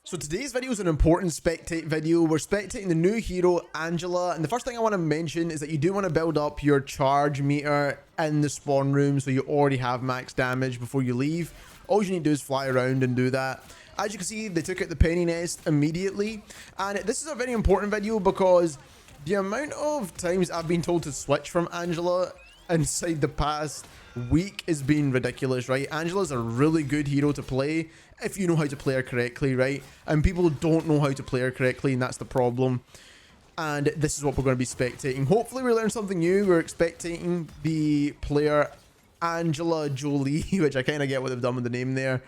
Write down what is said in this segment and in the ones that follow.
So today's video is an important spectate video. We're spectating the new hero, Angela, and the first thing I want to mention is that you do want to build up your charge meter in the spawn room so you already have max damage before you leave. All you need to do is fly around and do that. As you can see, they took out the penny nest immediately, and this is a very important video because the amount of times I've been told to switch from Angela inside the past week is being ridiculous, right? Angela's a really good hero to play if you know how to play her correctly, right? And people don't know how to play her correctly, and that's the problem. And this is what we're going to be spectating. Hopefully we learn something new. We're spectating the player Angela Jolie, which I kind of get what they've done with the name there.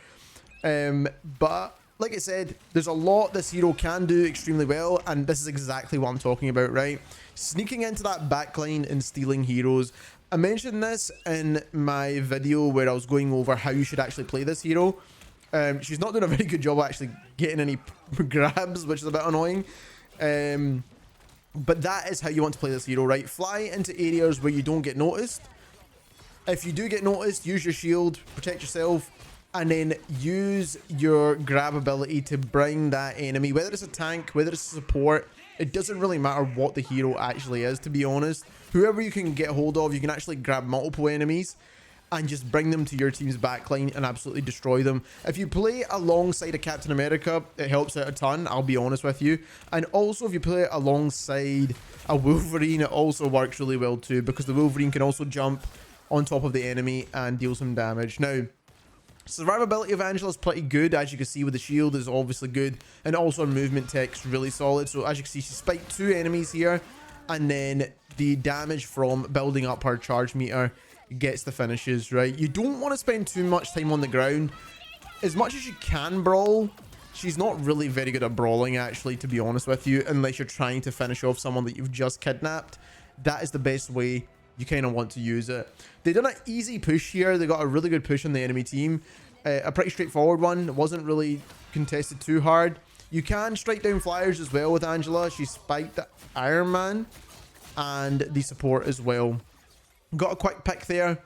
But like I said, there's a lot this hero can do extremely well, and this is exactly what I'm talking about, right? Sneaking into that backline and stealing heroes. I mentioned this in my video where I was going over how you should actually play this hero. She's not doing a very good job actually getting any grabs, which is a bit annoying. But that is how you want to play this hero, right? Fly into areas where you don't get noticed. If you do get noticed, use your shield, protect yourself, and then use your grab ability to bring that enemy, whether it's a tank, whether it's a support. It doesn't really matter what the hero actually is, to be honest. Whoever you can get hold of, you can actually grab multiple enemies and just bring them to your team's backline and absolutely destroy them. If you play alongside a Captain America, it helps out a ton, I'll be honest with you. And also if you play alongside a Wolverine, it also works really well too, because the Wolverine can also jump on top of the enemy and deal some damage. Now, survivability of Angela is pretty good. As you can see with the shield is obviously good, and also her movement tech's really solid. So as you can see, she spiked 2 enemies here, and then the damage from building up her charge meter gets the finishes, right? You don't want to spend too much time on the ground. As much as you can brawl, she's not really very good at brawling actually, to be honest with you, unless you're trying to finish off someone that you've just kidnapped. That is the best way you kind of want to use it. They done an easy push here. They got a really good push on the enemy team. A pretty straightforward one. It wasn't really contested too hard. You can strike down flyers as well with Angela. She spiked the Iron Man and the support as well. Got a quick pick there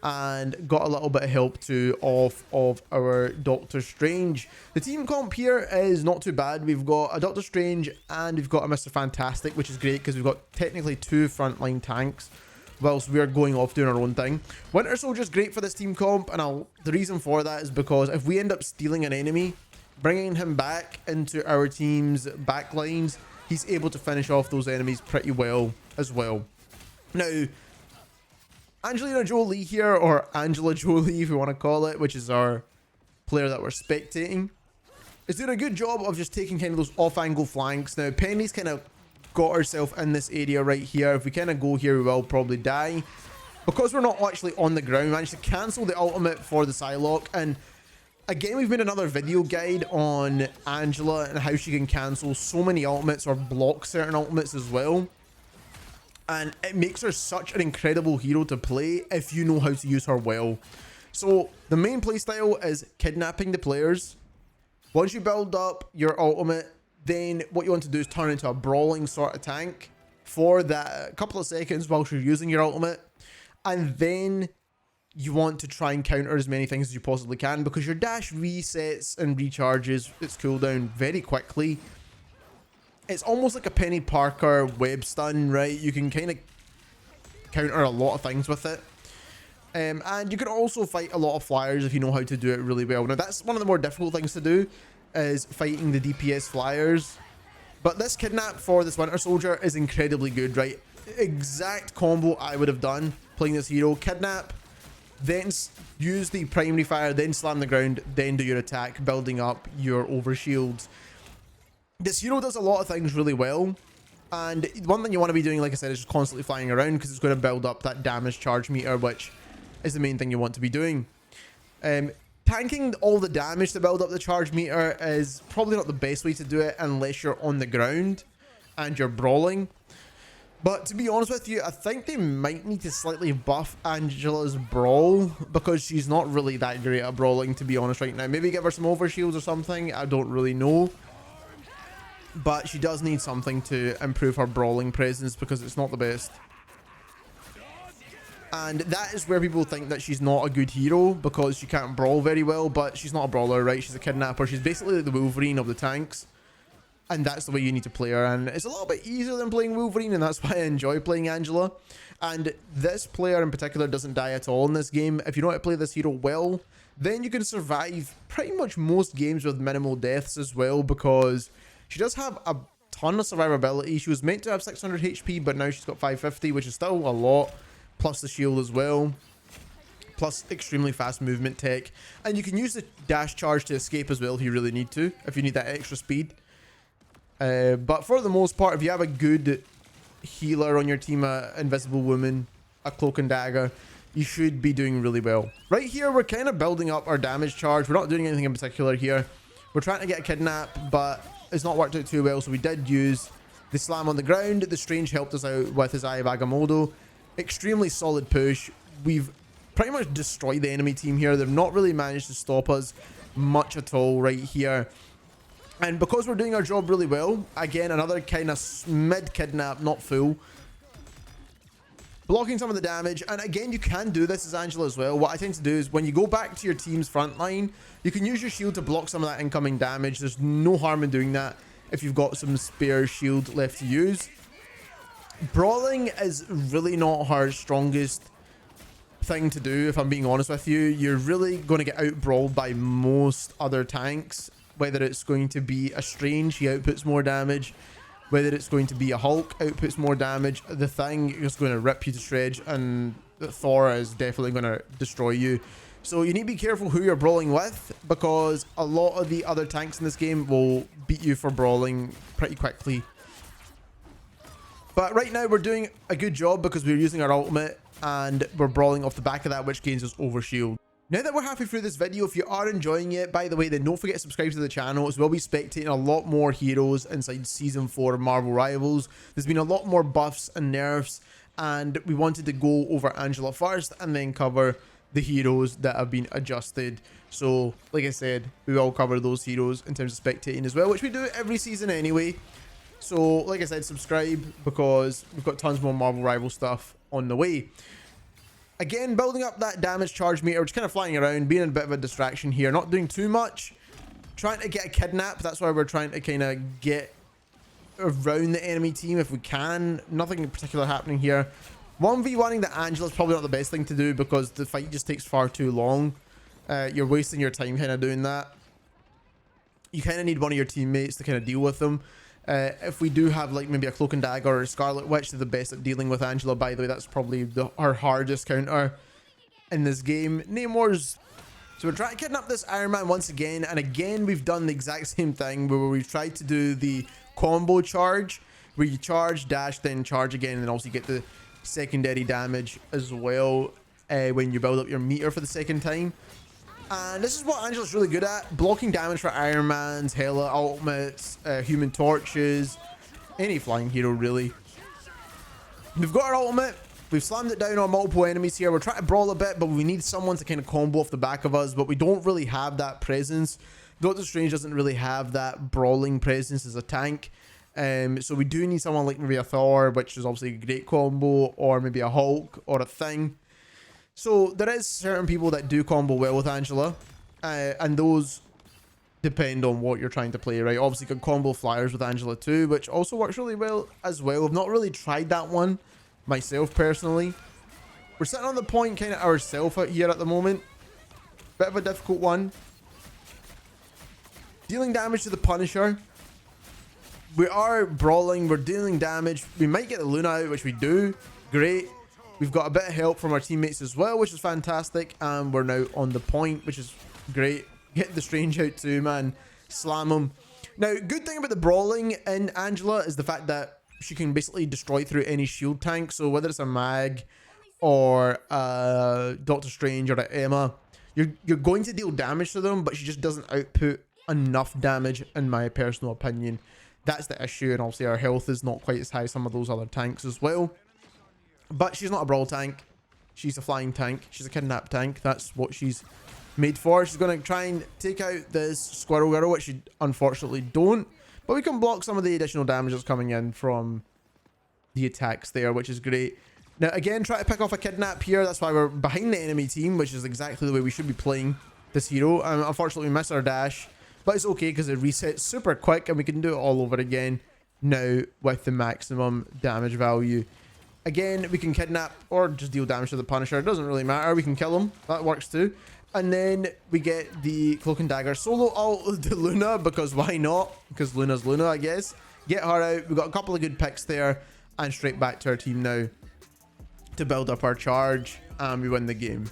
and got a little bit of help too off of our Doctor Strange. The team comp here is not too bad. We've got a Doctor Strange and we've got a Mr. Fantastic, which is great because we've got technically 2 frontline tanks whilst we're going off doing our own thing. Winter Soldier's great for this team comp, and the reason for that is because if we end up stealing an enemy, bringing him back into our team's backlines, he's able to finish off those enemies pretty well as well. Now, Angelina Jolie here, or Angela Jolie if you want to call it, which is our player that we're spectating, is doing a good job of just taking kind of those off-angle flanks. Now, Penny's kind of got herself in this area right here. If we kind of go here, we will probably die. Because we're not actually on the ground, we managed to cancel the ultimate for the Psylocke. And again, we've made another video guide on Angela and how she can cancel so many ultimates or block certain ultimates as well. And it makes her such an incredible hero to play if you know how to use her well. So the main playstyle is kidnapping the players. Once you build up your ultimate, then what you want to do is turn into a brawling sort of tank for that couple of seconds whilst you're using your ultimate. And then you want to try and counter as many things as you possibly can, because your dash resets and recharges its cooldown very quickly. It's almost like a Penny Parker web stun, right? You can kind of counter a lot of things with it. And you can also fight a lot of flyers if you know how to do it really well. Now, that's one of the more difficult things to do, is fighting the DPS flyers. But this kidnap for this Winter Soldier is incredibly good, right? Exact combo I would have done playing this hero. Kidnap, then use the primary fire, then slam the ground, then do your attack, building up your overshields. This hero does a lot of things really well, and one thing you want to be doing, like I said, is just constantly flying around, because it's going to build up that damage charge meter, which is the main thing you want to be doing. Tanking all the damage to build up the charge meter is probably not the best way to do it unless you're on the ground and you're brawling. But to be honest with you, I think they might need to slightly buff Angela's brawl, because she's not really that great at brawling, to be honest, right now. Maybe give her some overshields or something, I don't really know. But she does need something to improve her brawling presence, because it's not the best. And that is where people think that she's not a good hero because she can't brawl very well, but she's not a brawler, right? She's a kidnapper. She's basically like the Wolverine of the tanks. And that's the way you need to play her. And it's a little bit easier than playing Wolverine, and that's why I enjoy playing Angela. And this player in particular doesn't die at all in this game. If you know how to play this hero well, then you can survive pretty much most games with minimal deaths as well, because she does have a ton of survivability. She was meant to have 600 HP, but now she's got 550, which is still a lot, plus the shield as well, plus extremely fast movement tech. And you can use the dash charge to escape as well if you really need to, if you need that extra speed. But for the most part, if you have a good healer on your team, a invisible woman, a cloak and dagger, you should be doing really well. Right here, we're kind of building up our damage charge. We're not doing anything in particular here. We're trying to get a kidnap, but it's not worked out too well. So we did use the slam on the ground. The Strange helped us out with his Eye of Agamotto. Extremely solid push. We've pretty much destroyed the enemy team here. They've not really managed to stop us much at all right here. And because we're doing our job really well, again, another kind of mid kidnap, not full. Blocking some of the damage. And again, you can do this as Angela as well. What I tend to do is when you go back to your team's front line, you can use your shield to block some of that incoming damage. There's no harm in doing that if you've got some spare shield left to use. Brawling is really not her strongest thing to do, if I'm being honest with you. You're really going to get out-brawled by most other tanks. Whether it's going to be a Strange, he outputs more damage. Whether it's going to be a Hulk, outputs more damage. The Thing is going to rip you to shreds, and Thor is definitely going to destroy you. So you need to be careful who you're brawling with, because a lot of the other tanks in this game will beat you for brawling pretty quickly. But right now we're doing a good job because we're using our ultimate and we're brawling off the back of that, which gains us overshield. Now that we're halfway through this video, if you are enjoying it, by the way, then don't forget to subscribe to the channel, as we'll be spectating a lot more heroes inside Season 4 of Marvel Rivals. There's been a lot more buffs and nerfs, and we wanted to go over Angela first and then cover the heroes that have been adjusted. So, like I said, we will cover those heroes in terms of spectating as well, which we do every season anyway. So, like I said, subscribe because we've got tons more Marvel Rival stuff on the way. Again, building up that damage charge meter, just kind of flying around, being a bit of a distraction here, not doing too much. Trying to get a kidnap, that's why we're trying to kind of get around the enemy team if we can. Nothing in particular happening here. 1v1ing the Angela is probably not the best thing to do because the fight just takes far too long. You're wasting your time kind of doing that. You kind of need one of your teammates to kind of deal with them. If we do have like maybe a Cloak and Dagger or a Scarlet Witch, they're the best at dealing with Angela. By the way, that's probably our hardest counter in this game. Namor's. So we're trying to kidnap this Iron Man once again, and again we've done the exact same thing where we've tried to do the combo charge, where you charge, dash, then charge again, and then also you get the secondary damage as well when you build up your meter for the second time. And this is what Angela's really good at, blocking damage for Iron Man's, Hela ultimates, Human Torches, any flying hero really. We've got our ultimate, we've slammed it down on multiple enemies here. We're trying to brawl a bit, but we need someone to kind of combo off the back of us, but we don't really have that presence. Doctor Strange doesn't really have that brawling presence as a tank. So we do need someone like maybe a Thor, which is obviously a great combo, or maybe a Hulk or a Thing. So there is certain people that do combo well with Angela, and those depend on what you're trying to play, right? Obviously you can combo flyers with Angela too, which also works really well as well. I've not really tried that one myself personally. We're sitting on the point kind of ourselves out here at the moment. Bit of a difficult one. Dealing damage to the Punisher. We are brawling, we're dealing damage. We might get the Luna out, which we do. Great. We've got a bit of help from our teammates as well, which is fantastic. And we're now on the point, which is great. Get the Strange out too, man. Slam him. Now, good thing about the brawling in Angela is the fact that she can basically destroy through any shield tank. So whether it's a Mag or Doctor Strange or a Emma, you're going to deal damage to them, but she just doesn't output enough damage, in my personal opinion. That's the issue, and obviously our health is not quite as high as some of those other tanks as well. But she's not a brawl tank. She's a flying tank. She's a kidnap tank. That's what she's made for. She's going to try and take out this Squirrel Girl, which she unfortunately don't. But we can block some of the additional damage that's coming in from the attacks there, which is great. Now, again, try to pick off a kidnap here. That's why we're behind the enemy team, which is exactly the way we should be playing this hero. Unfortunately, we missed our dash, but it's okay because it resets super quick and we can do it all over again now with the maximum damage value. Again, we can kidnap or just deal damage to the Punisher. It doesn't really matter. We can kill him. That works too. And then we get the Cloak and Dagger solo ult to Luna, because why not? Because Luna's Luna, I guess. Get her out. We've got a couple of good picks there. And straight back to our team now to build up our charge. And we win the game.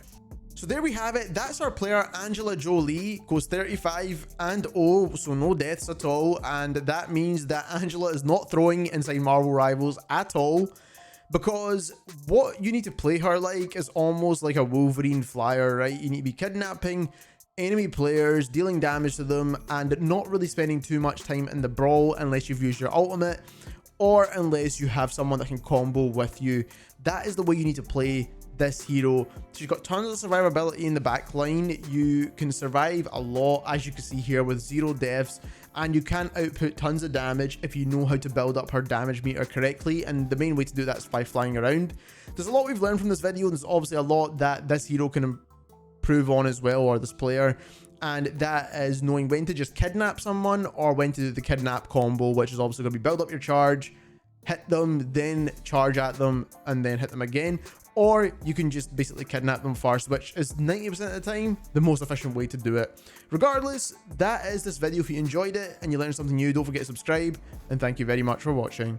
So there we have it. That's our player, Angela Jolie. Goes 35-0, so no deaths at all. And that means that Angela is not throwing inside Marvel Rivals at all. Because what you need to play her like is almost like a Wolverine flyer, right? You need to be kidnapping enemy players, dealing damage to them, and not really spending too much time in the brawl unless you've used your ultimate, or unless you have someone that can combo with you. That is the way you need to play this hero. She's got tons of survivability in the back line. You can survive a lot, as you can see here, with 0 deaths, and you can output tons of damage if you know how to build up her damage meter correctly, and the main way to do that is by flying around. There's a lot we've learned from this video, and there's obviously a lot that this hero can improve on as well, or this player, and that is knowing when to just kidnap someone or when to do the kidnap combo, which is obviously going to be build up your charge, hit them, then charge at them, and then hit them again. Or you can just basically kidnap them first, which is 90% of the time the most efficient way to do it. Regardless, that is this video. If you enjoyed it and you learned something new, don't forget to subscribe, and thank you very much for watching.